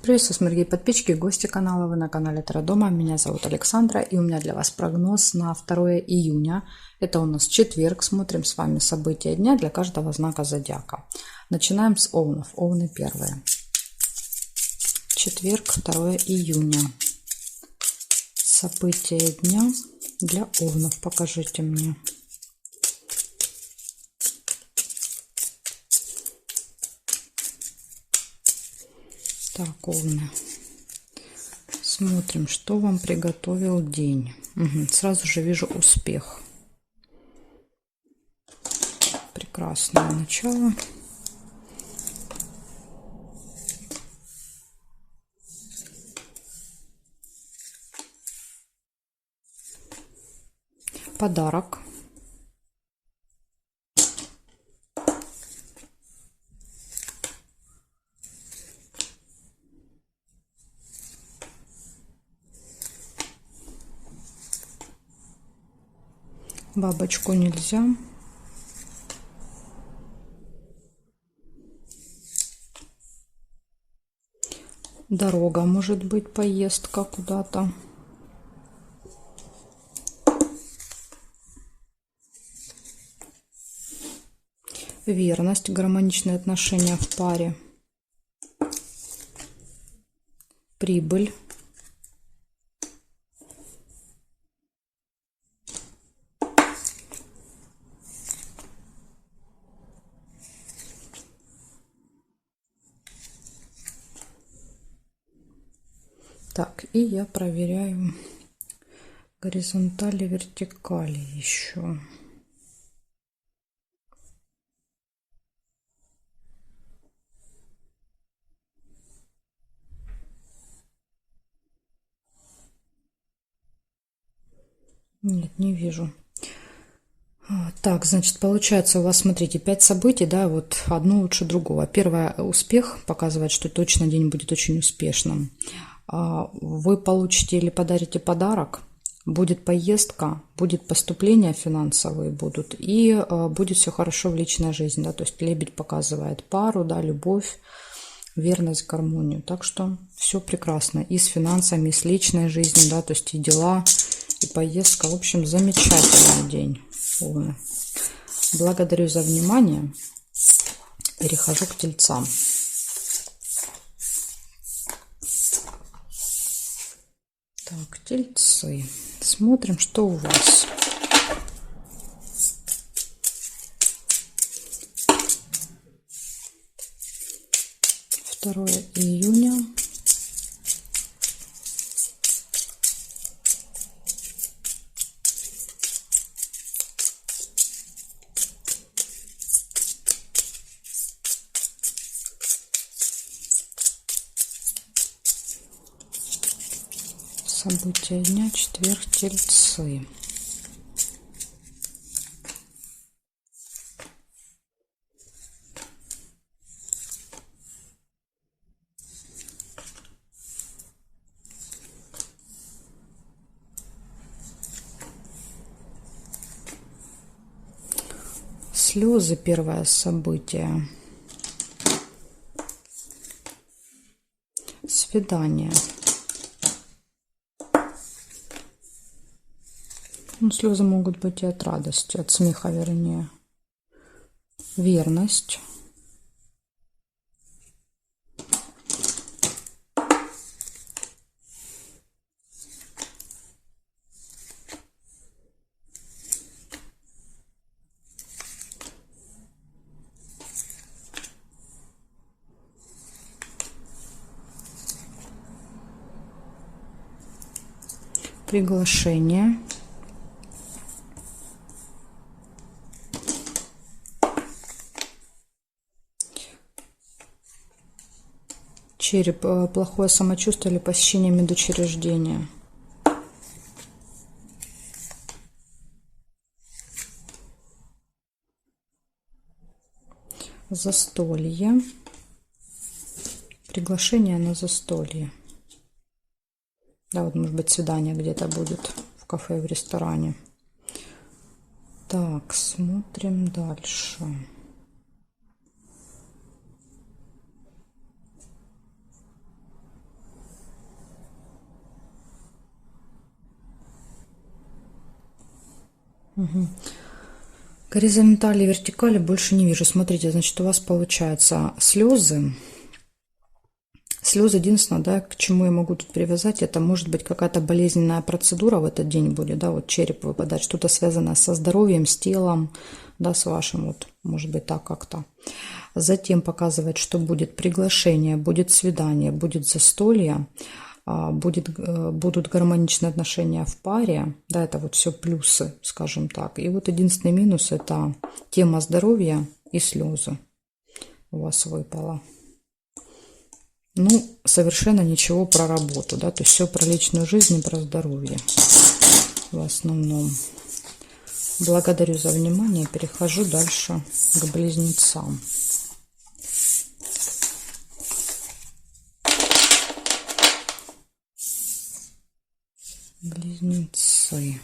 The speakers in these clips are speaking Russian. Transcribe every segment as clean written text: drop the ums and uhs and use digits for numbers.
Приветствую, дорогие подписчики, гости канала. Вы на канале Таро Дома. Меня зовут Александра, и у меня для вас прогноз на 2 июня. Это у нас четверг. Смотрим с вами события дня для каждого знака зодиака. Начинаем с Овнов. Овны первые. Четверг, 2 июня. События дня для Овнов. Покажите мне. Так, Овны. Смотрим, что вам приготовил день. Сразу же вижу успех. Прекрасное начало. Подарок. Бабочку нельзя. Дорога, может быть, поездка куда-то. Верность, гармоничные отношения в паре. Прибыль. Так, и я проверяю горизонтали, вертикали еще. Нет, не вижу. Так, значит, получается у вас, смотрите, 5 событий, да, вот одно лучше другого. Первое, успех показывает, что точно день будет очень успешным. Вы получите или подарите подарок, будет поездка, будет поступления финансовые будут, и будет все хорошо в личной жизни, да, то есть лебедь показывает пару, да, любовь, верность, гармонию. Так что все прекрасно и с финансами, и с личной жизнью, да, то есть и дела, и поездка. В общем, замечательный день. Овны. Благодарю за внимание. Перехожу к тельцам. Так, тельцы. Смотрим, что у вас. Второе июня. События дня, четверг, тельцы. Слезы, первое событие. Свидание. Ну, слезы могут быть и от радости, от смеха, вернее. Верность. Приглашение. Череп, плохое самочувствие или посещение медучреждения. Застолье. Приглашение на застолье. Да, вот может быть свидание где-то будет в кафе, в ресторане. Так, смотрим дальше. Горизонтали и вертикали больше не вижу. Смотрите, значит, у вас получается слезы. Слезы, единственное, да, к чему я могу тут привязать, это может быть какая-то болезненная процедура в этот день будет, да, вот череп выпадать, что-то связанное со здоровьем, с телом, да, с вашим, вот, может быть, так как-то. Затем показывает, что будет приглашение, будет свидание, будет застолье, будут гармоничные отношения в паре, да, это вот все плюсы, скажем так. И вот единственный минус – это тема здоровья и слезы у вас выпало. Ну, совершенно ничего про работу, да, то есть все про личную жизнь и про здоровье в основном. Благодарю за внимание, перехожу дальше к близнецам. Близнецы.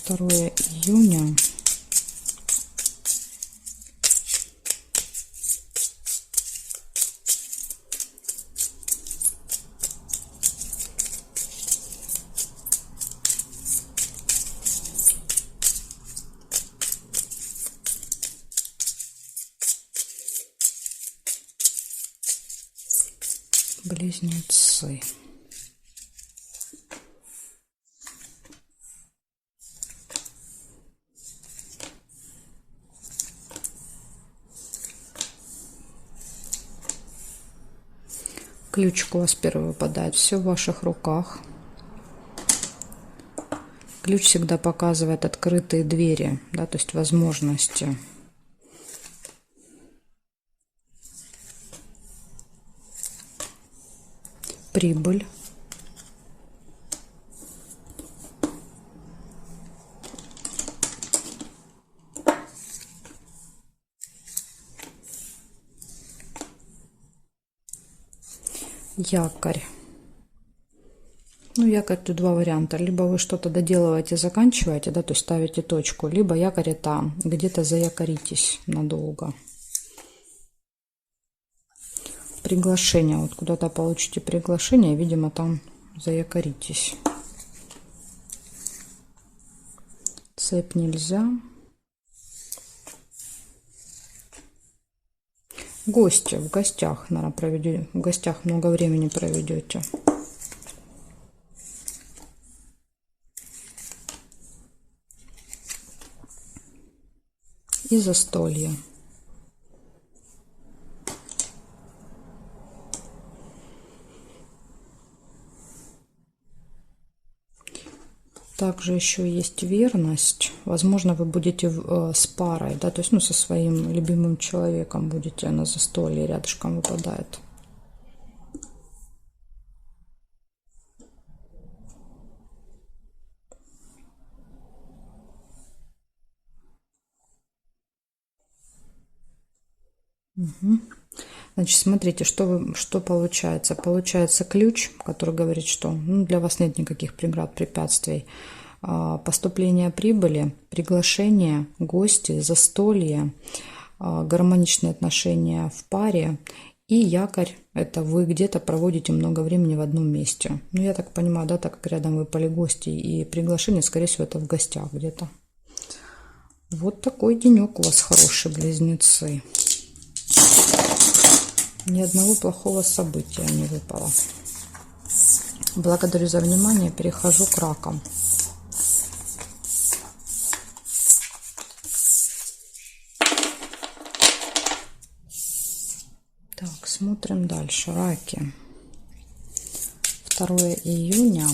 Второе июня. Близнецы. Ключик у вас первый выпадает. Все в ваших руках. Ключ всегда показывает открытые двери, да, то есть возможности. Прибыль. Якорь. Ну, якорь тут два варианта. Либо вы что-то доделываете, заканчиваете, да, то есть ставите точку, либо якорь это где-то заякоритесь надолго. Приглашение. Вот куда-то получите приглашение, видимо, там заякоритесь. Цепь нельзя. Гости, в гостях, наверное, проведете. В гостях много времени проведете. И застолье. Также еще есть верность. Возможно, вы будете с парой, да, то есть, ну, со своим любимым человеком будете на застолье, рядышком выпадает. Угу. Значит, смотрите, что получается. Получается ключ, который говорит, что для вас нет никаких преград, препятствий. Поступление прибыли, приглашение, гости, застолье, гармоничные отношения в паре и якорь. Это вы где-то проводите много времени в одном месте. Ну, я так понимаю, да, так как рядом выпали гости и приглашение, скорее всего, это в гостях где-то. Вот такой денек у вас хороший, близнецы. Ни одного плохого события не выпало. Благодарю за внимание. Перехожу к ракам. Так, смотрим дальше. Раки. 2 июня.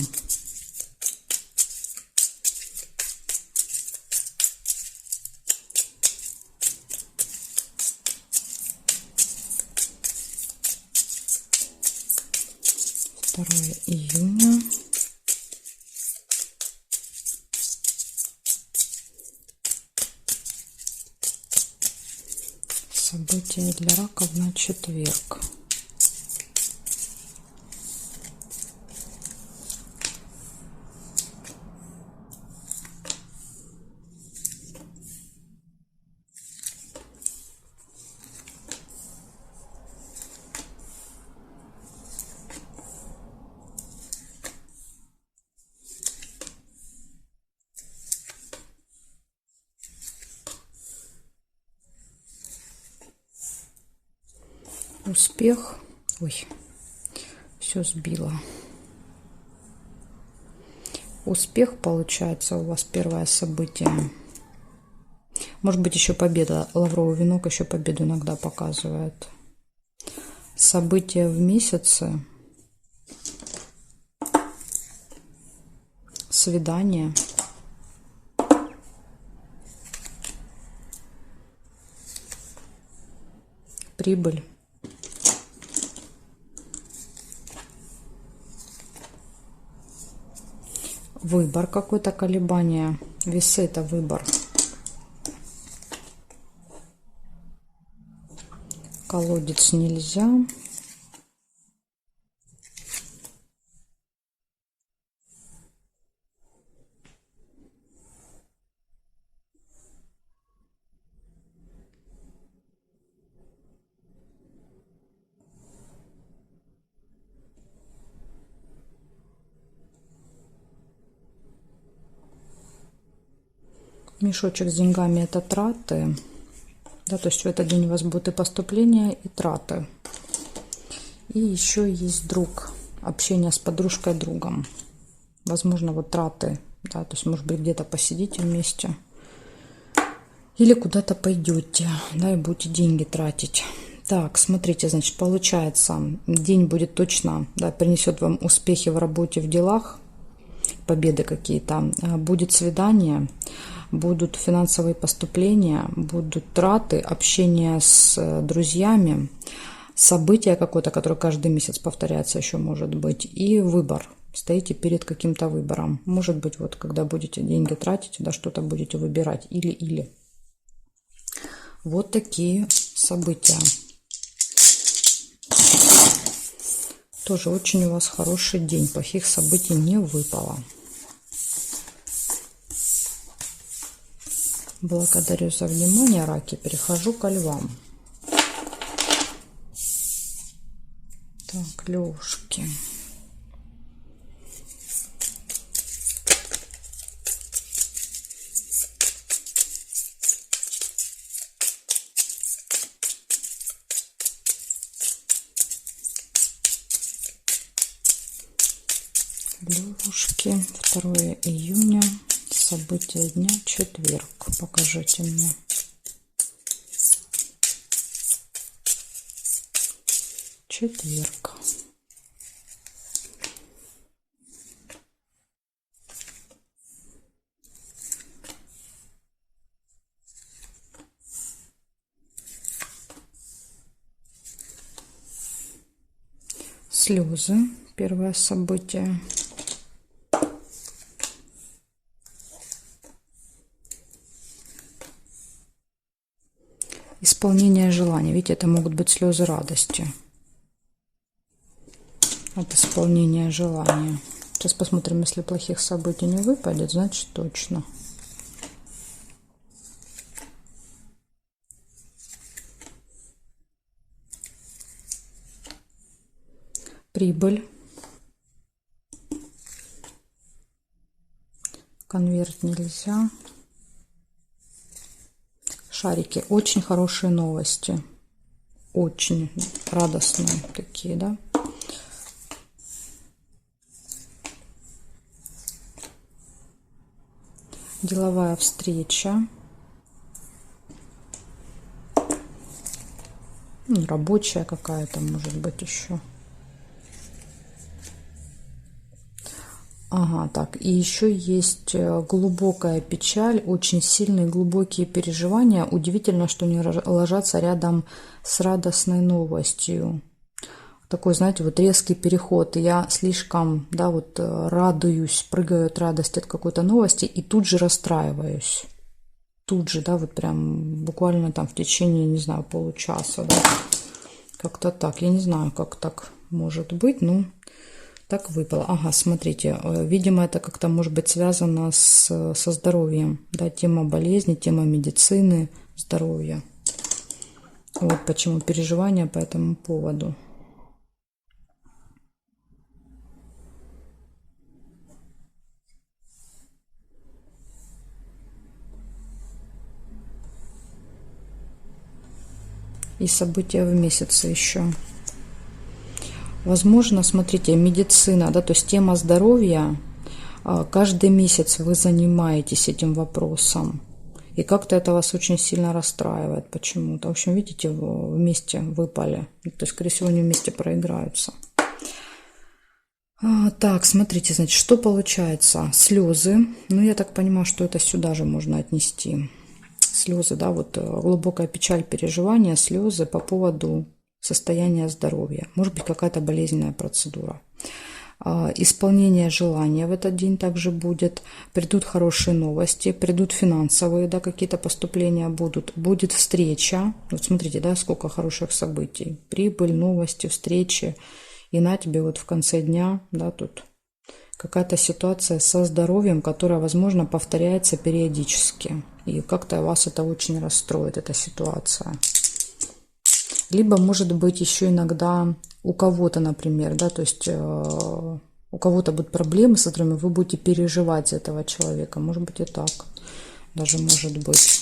Июня. События для раков на четверг. успех. Ой, все сбило. Успех получается у вас первое событие. Может быть, еще победа. Лавровый венок еще победу иногда показывает. События в месяце. Свидание. Прибыль. Выбор какой-то, колебание. Весы — это выбор. Колодец нельзя. Мешочек с деньгами — это траты. Да, то есть в этот день у вас будут и поступления, и траты. И еще есть друг. Общение с подружкой, другом. Возможно, вот траты. Да, то есть, может быть, где-то посидите вместе. Или куда-то пойдете, да, и будете деньги тратить. Так, смотрите, значит, получается, день будет точно, да, принесет вам успехи в работе, в делах, победы какие-то. Будет свидание, будут финансовые поступления, будут траты, общение с друзьями, событие какое-то, которое каждый месяц повторяется еще может быть, и выбор. Стоите перед каким-то выбором. Может быть, вот когда будете деньги тратить, да, что-то будете выбирать. Или. Вот такие события. Тоже очень у вас хороший день. Плохих событий не выпало. Благодарю за внимание, раки. Перехожу ко львам. Так, левушки. Левушки. 2 июня. События дня. Четверг. Покажите мне. Четверг. Слезы. Первое событие. Исполнение желаний. Видите, это могут быть слезы радости от исполнения желания. Сейчас посмотрим, если плохих событий не выпадет, значит точно. Прибыль. Конверт нельзя. Шарики. Очень хорошие новости. Очень радостные такие, да. Деловая встреча. Рабочая какая-то, может быть, еще. Ага, так, и еще есть глубокая печаль, очень сильные глубокие переживания. Удивительно, что не ложатся рядом с радостной новостью. Такой, знаете, вот резкий переход. Я слишком, да, вот радуюсь, прыгаю от радости от какой-то новости и тут же расстраиваюсь. Тут же, да, вот прям буквально там в течение, не знаю, получаса, да. Как-то так. Я не знаю, как так может быть, ну... Так выпало. Ага, смотрите, видимо, это как-то может быть связано со здоровьем. Да, тема болезни, тема медицины, здоровья. Вот почему переживания по этому поводу. и события в месяце еще. Возможно, смотрите, медицина, да, то есть тема здоровья. Каждый месяц вы занимаетесь этим вопросом. И как-то это вас очень сильно расстраивает почему-то. В общем, видите, вместе выпали. То есть, скорее всего, они вместе проиграются. Так, смотрите, значит, что получается? Слезы. Ну, я так понимаю, что это сюда же можно отнести. Слезы, да, вот глубокая печаль, переживания, слезы по поводу состояния здоровья. Может быть, какая-то болезненная процедура. Исполнение желания в этот день также будет. Придут хорошие новости, придут финансовые, да, какие-то поступления будут. Будет встреча. Вот смотрите, да, сколько хороших событий. Прибыль, новости, встречи. И на тебе вот в конце дня, да, тут какая-то ситуация со здоровьем, которая, возможно, повторяется периодически. И как-то вас это очень расстроит, эта ситуация. Либо, может быть, еще иногда у кого-то, например, да, то есть у кого-то будут проблемы с здоровьем, вы будете переживать за этого человека. Может быть, и так. Даже может быть.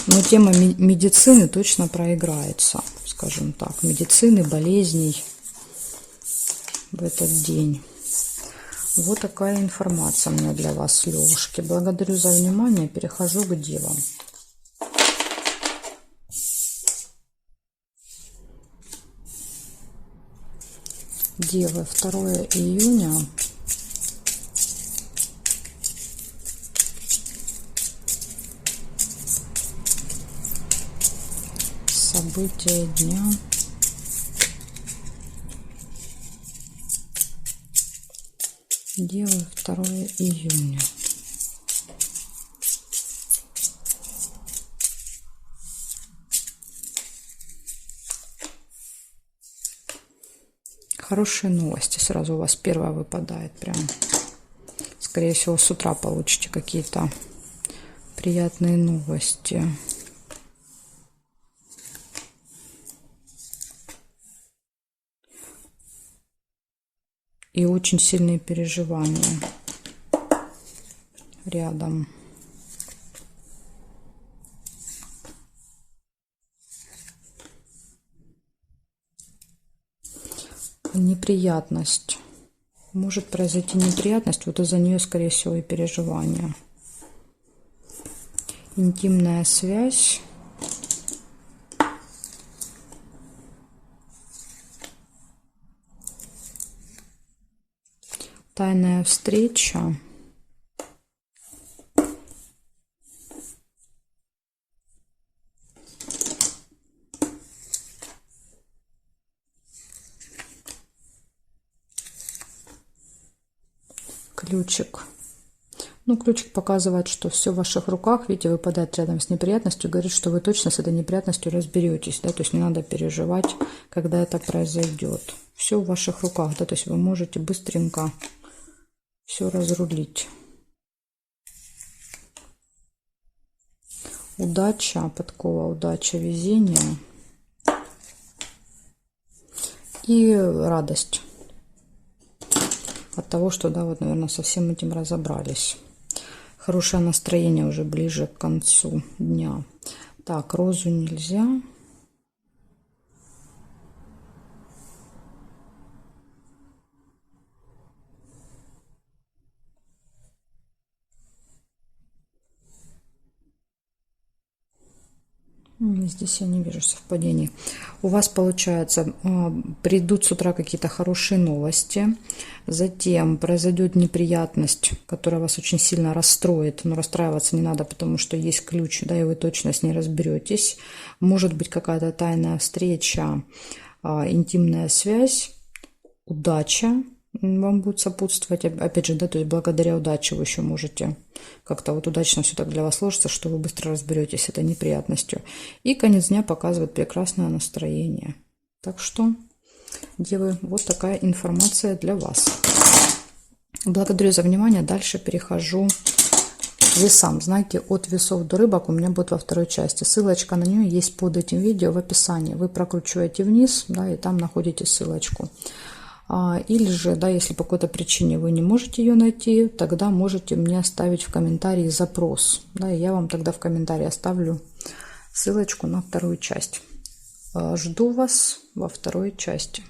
Но тема медицины точно проиграется, скажем так. Медицины, болезней в этот день. Вот такая информация у меня для вас, левушки. Благодарю за внимание. Перехожу к девам. Девы, 2 июня. События дня. Девы, 2 июня. Хорошие новости. Сразу у вас первая выпадает прям. Скорее всего, с утра получите какие-то приятные новости. И очень сильные переживания рядом. Неприятность. Может произойти неприятность, вот из-за нее, скорее всего, и переживания. Интимная связь. Тайная встреча. Ключик. Ну, ключик показывает, что все в ваших руках. Видите, выпадает рядом с неприятностью. Говорит, что вы точно с этой неприятностью разберетесь. Да? То есть не надо переживать, когда это произойдет. Все в ваших руках. Да? То есть вы можете быстренько все разрулить. Удача, подкова, удача, везение. И радость. От того, что, да, вот, наверное, со всем этим разобрались. Хорошее настроение уже ближе к концу дня. Так, розу нельзя. Здесь я не вижу совпадений. У вас, получается, придут с утра какие-то хорошие новости. Затем произойдет неприятность, которая вас очень сильно расстроит. Но расстраиваться не надо, потому что есть ключ, да, и вы точно с ней разберетесь. Может быть какая-то тайная встреча, интимная связь, удача вам будет сопутствовать. Опять же, да, то есть благодаря удаче вы еще можете как-то вот удачно все так для вас сложится, что вы быстро разберетесь с этой неприятностью. И конец дня показывает прекрасное настроение. Так что, девы, вот такая информация для вас. Благодарю за внимание. Дальше перехожу к весам. Знаете, от весов до рыбок у меня будет во второй части. Ссылочка на нее есть под этим видео в описании. Вы прокручиваете вниз, да, и там находите ссылочку. Или же, да, если по какой-то причине вы не можете ее найти, тогда можете мне оставить в комментарии запрос. Да, и я вам тогда в комментарии оставлю ссылочку на вторую часть. Жду вас во второй части.